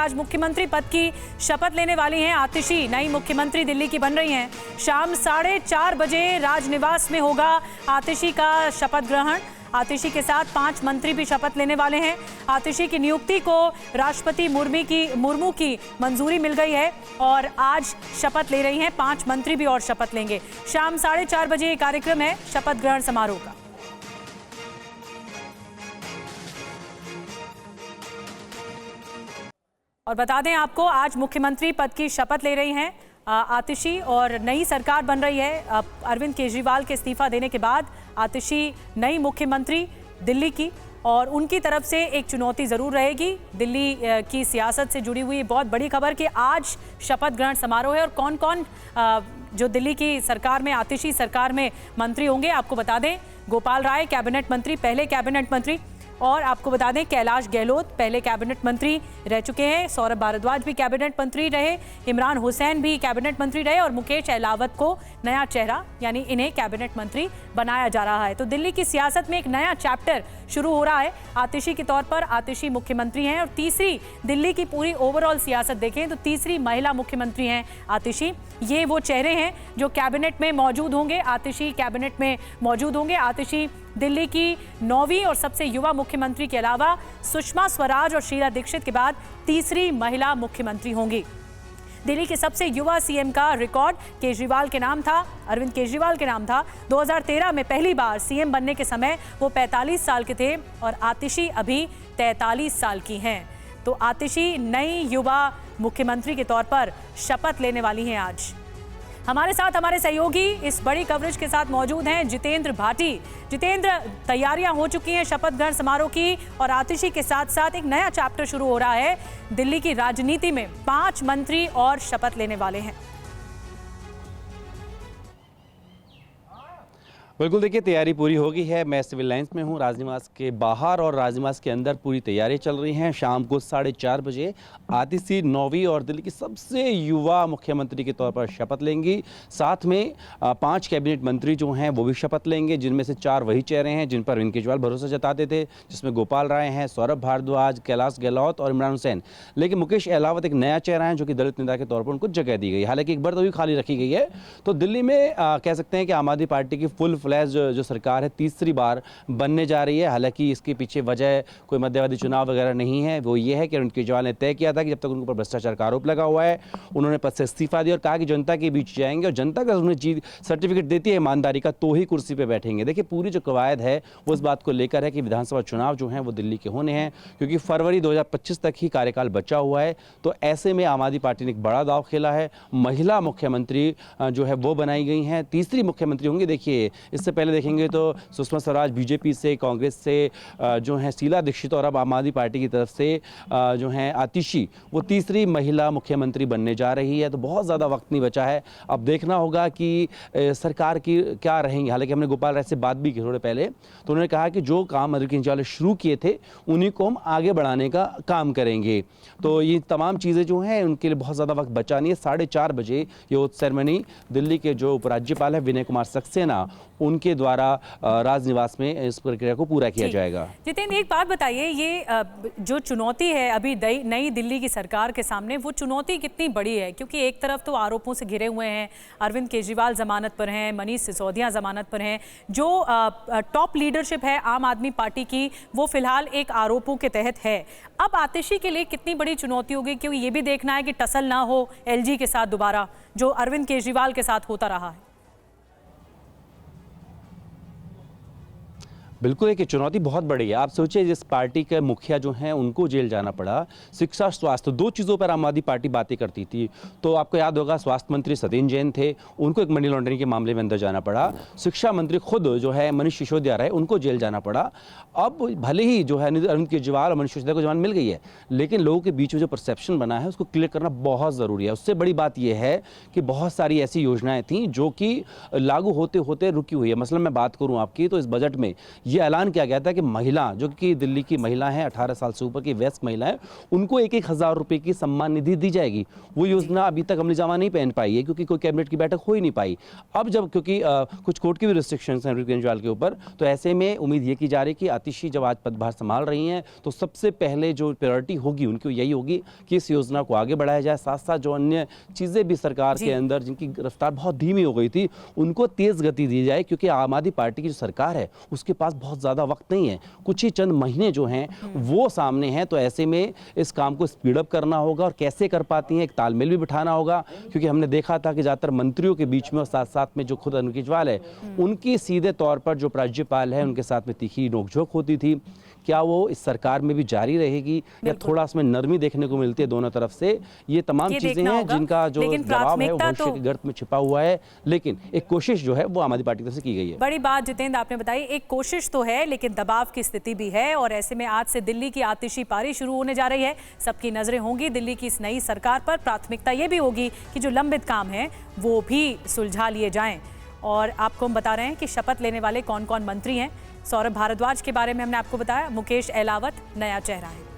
आज मुख्यमंत्री पद की शपथ लेने वाली हैं। आतिशी नई मुख्यमंत्री दिल्ली की बन रही हैं। शाम 4:30 बजे राजनिवास में होगा आतिशी का शपथ ग्रहण। आतिशी के साथ 5 मंत्री भी शपथ लेने वाले हैं। आतिशी की नियुक्ति को राष्ट्रपति मुर्मू की मंजूरी मिल गई है और आज शपथ ले रही हैं। 5 मंत्री भी और शपथ लेंगे। शाम 4:30 बजे ये कार्यक्रम है शपथ ग्रहण समारोह का। और बता दें आपको, आज मुख्यमंत्री पद की शपथ ले रही हैं आतिशी और नई सरकार बन रही है। अरविंद केजरीवाल के इस्तीफा देने के बाद आतिशी नई मुख्यमंत्री दिल्ली की, और उनकी तरफ से एक चुनौती ज़रूर रहेगी। दिल्ली की सियासत से जुड़ी हुई बहुत बड़ी खबर कि आज शपथ ग्रहण समारोह है और कौन कौन जो दिल्ली की सरकार में, आतिशी सरकार में मंत्री होंगे आपको बता दें। गोपाल राय कैबिनेट मंत्री, पहले कैबिनेट मंत्री, और आपको बता दें कैलाश गहलोत पहले कैबिनेट मंत्री रह चुके हैं। सौरभ भारद्वाज भी कैबिनेट मंत्री रहे, इमरान हुसैन भी कैबिनेट मंत्री रहे और मुकेश अहलावत को नया चेहरा यानी इन्हें कैबिनेट मंत्री बनाया जा रहा है। तो दिल्ली की सियासत में एक नया चैप्टर शुरू हो रहा है। आतिशी के तौर पर आतिशी मुख्यमंत्री हैं और तीसरी, दिल्ली की पूरी ओवरऑल सियासत देखें तो तीसरी महिला मुख्यमंत्री हैं आतिशी। ये वो चेहरे हैं जो कैबिनेट में मौजूद होंगे। आतिशी कैबिनेट में मौजूद होंगे। आतिशी दिल्ली की 9वीं और सबसे युवा मुख्यमंत्री के अलावा सुषमा स्वराज और शीला दीक्षित के बाद तीसरी महिला मुख्यमंत्री होंगी। दिल्ली के सबसे युवा सीएम का रिकॉर्ड केजरीवाल के नाम था, अरविंद केजरीवाल के नाम था। 2013 में पहली बार सीएम बनने के समय वो 45 साल के थे और आतिशी अभी 43 साल की हैं। तो आतिशी नई युवा मुख्यमंत्री के तौर पर शपथ लेने वाली हैं आज। हमारे साथ हमारे सहयोगी इस बड़ी कवरेज के साथ मौजूद हैं जितेंद्र भाटी। जितेंद्र, तैयारियां हो चुकी हैं शपथ ग्रहण समारोह की और आतिशी के साथ साथ एक नया चैप्टर शुरू हो रहा है दिल्ली की राजनीति में। 5 मंत्री और शपथ लेने वाले हैं। बिल्कुल, देखिए तैयारी पूरी हो गई है। मैं सिविल लाइंस में हूँ, राजनिवास के बाहर और राजनिवास के अंदर पूरी तैयारी चल रही हैं। शाम को 4:30 बजे आतिशी 9वीं और दिल्ली की सबसे युवा मुख्यमंत्री के तौर पर शपथ लेंगी। साथ में 5 कैबिनेट मंत्री जो हैं वो भी शपथ लेंगे, जिनमें से 4 वही चेहरे हैं जिन पर अरविंद केजरीवाल भरोसा जताते थे, जिसमें गोपाल राय हैं, सौरभ भारद्वाज, कैलाश गहलोत और इमरान हुसैन। लेकिन मुकेश अहलावत एक नया चेहरा है जो कि दलित नेता के तौर पर उनको जगह दी गई। हालांकि एक बार तो भी खाली रखी गई है। तो दिल्ली में कह सकते हैं कि आम आदमी पार्टी की फुल फ्लैश जो सरकार है तीसरी बार बनने जा रही है। हालांकि इसके पीछे वजह कोई मध्यवर्ती चुनाव वगैरह नहीं है। वो ये है कि अरविंद केजरीवाल ने तय किया था कि जब तक उनके ऊपर भ्रष्टाचार का आरोप लगा हुआ है, उन्होंने पद से इस्तीफा दिया और कहा कि जनता के बीच जाएंगे और जनता का उन्हें जीत सर्टिफिकेट देती है ईमानदारी का तो ही कुर्सी पर बैठेंगे। देखिए, पूरी जो कवायद है वो इस बात को लेकर है कि विधानसभा चुनाव जो हैं वो दिल्ली के होने हैं, क्योंकि फरवरी 2025 तक ही कार्यकाल बचा हुआ है। तो ऐसे में आम आदमी पार्टी ने एक बड़ा दाव खेला है। महिला मुख्यमंत्री जो है वो बनाई गई हैं, तीसरी मुख्यमंत्री होंगी। देखिए, इससे पहले देखेंगे तो सुषमा स्वराज बीजेपी से, कांग्रेस से जो है शीला दीक्षित और अब आम आदमी पार्टी की तरफ से जो है आतिशी, वो तीसरी महिला मुख्यमंत्री बनने जा रही है। तो बहुत ज़्यादा वक्त नहीं बचा है। अब देखना होगा कि सरकार की क्या रहेंगी। हालांकि हमने गोपाल राय से बात भी की थोड़े पहले, तो उन्होंने कहा कि जो काम अरविंद केजरीवाल शुरू किए थे उन्हीं को हम आगे बढ़ाने का काम करेंगे। तो ये तमाम चीज़ें जो हैं उनके लिए बहुत ज़्यादा वक्त बचा नहीं है। 4:30 बजे ये ओथ सेरेमनी दिल्ली के जो उपराज्यपाल है विनय कुमार सक्सेना, उनके द्वारा राजनिवास में इस प्रक्रिया को पूरा किया जाएगा। जितेंद्र, एक बात बताइए, ये जो चुनौती है अभी नई दिल्ली की सरकार के सामने, वो चुनौती कितनी बड़ी है? क्योंकि एक तरफ तो आरोपों से घिरे हुए हैं, अरविंद केजरीवाल जमानत पर हैं, मनीष सिसोदिया जमानत पर हैं, जो टॉप लीडरशिप है आम आदमी पार्टी की वो फिलहाल एक आरोपों के तहत है। अब आतिशी के लिए कितनी बड़ी चुनौती होगी, क्योंकि ये भी देखना है कि टसल ना हो एलजी के साथ दोबारा, जो अरविंद केजरीवाल के साथ होता रहा है। बिल्कुल, एक चुनौती बहुत बड़ी है। आप सोचिए, जिस पार्टी के मुखिया जो हैं उनको जेल जाना पड़ा, शिक्षा, स्वास्थ्य, 2 चीज़ों पर आम आदमी पार्टी बातें करती थी। तो आपको याद होगा स्वास्थ्य मंत्री सतेंद्र जैन थे, उनको एक मनी लॉन्ड्रिंग के मामले में अंदर जाना पड़ा। शिक्षा मंत्री खुद जो है मनीष सिसोदिया रहे, उनको जेल जाना पड़ा। अब भले ही जो है अरविंद केजरीवाल और मनीष सिसोदिया को जमानत मिल गई है, लेकिन लोगों के बीच में जो परसेप्शन बना है उसको क्लियर करना बहुत ज़रूरी है। उससे बड़ी बात यह है कि बहुत सारी ऐसी योजनाएं थी जो कि लागू होते होते रुकी हुई है। मसलन मैं बात करूं आपकी, तो इस बजट में ये ऐलान किया गया था कि महिला जो कि दिल्ली की महिला हैं, 18 साल से ऊपर की वयस्क महिलाएं, उनको 1,000 रुपए की सम्मान निधि दी जाएगी। वो योजना अभी तक अमली जामा नहीं पहन पाई है क्योंकि कोई कैबिनेट की बैठक हो ही नहीं पाई। अब जब क्योंकि कुछ कोर्ट की भी रिस्ट्रिक्शंस हैं अरविंद केजरीवाल के ऊपर, तो ऐसे में उम्मीद ये की जा रही है कि आतिशी जब आज पदभार संभाल रही हैं तो सबसे पहले जो प्रायोरिटी होगी उनकी यही होगी कि इस योजना को आगे बढ़ाया जाए। साथ साथ जो अन्य चीज़ें भी सरकार के अंदर जिनकी रफ्तार बहुत धीमी हो गई थी उनको तेज़ गति दी जाए, क्योंकि आम आदमी पार्टी की जो सरकार है उसके पास बहुत ज़्यादा वक्त नहीं है, कुछ ही चंद महीने जो हैं वो सामने हैं। तो ऐसे में इस काम को स्पीडअप करना होगा और कैसे कर पाती हैं एक तालमेल भी बिठाना होगा, क्योंकि हमने देखा था कि ज़्यादातर मंत्रियों के बीच में और साथ साथ में जो खुद अरविंद केजरीवाल है उनकी सीधे तौर पर जो राज्यपाल है उनके साथ में तीखी नोकझोंक होती थी। क्या वो इस सरकार में भी जारी रहेगी या थोड़ा उसमें नरमी देखने को मिलती है दोनों तरफ से? ये तमाम चीजें हैं जिनका जो जवाब है वो भविष्य के गर्त में छिपा हुआ है, लेकिन एक कोशिश जो है वो आम आदमी पार्टी की तरफ से की गई है। बड़ी बात जितेंद्र आपने बताई, एक कोशिश तो है लेकिन दबाव की स्थिति भी है, और ऐसे में आज से दिल्ली की आतिशी पारी शुरू होने जा रही है। सबकी नजरें होंगी दिल्ली की इस नई सरकार पर। प्राथमिकता ये भी होगी कि जो लंबित काम है वो भी सुलझा लिए जाएं। और आपको हम बता रहे हैं कि शपथ लेने वाले कौन कौन मंत्री हैं। सौरभ भारद्वाज के बारे में हमने आपको बताया, मुकेश अहलावत नया चेहरा है।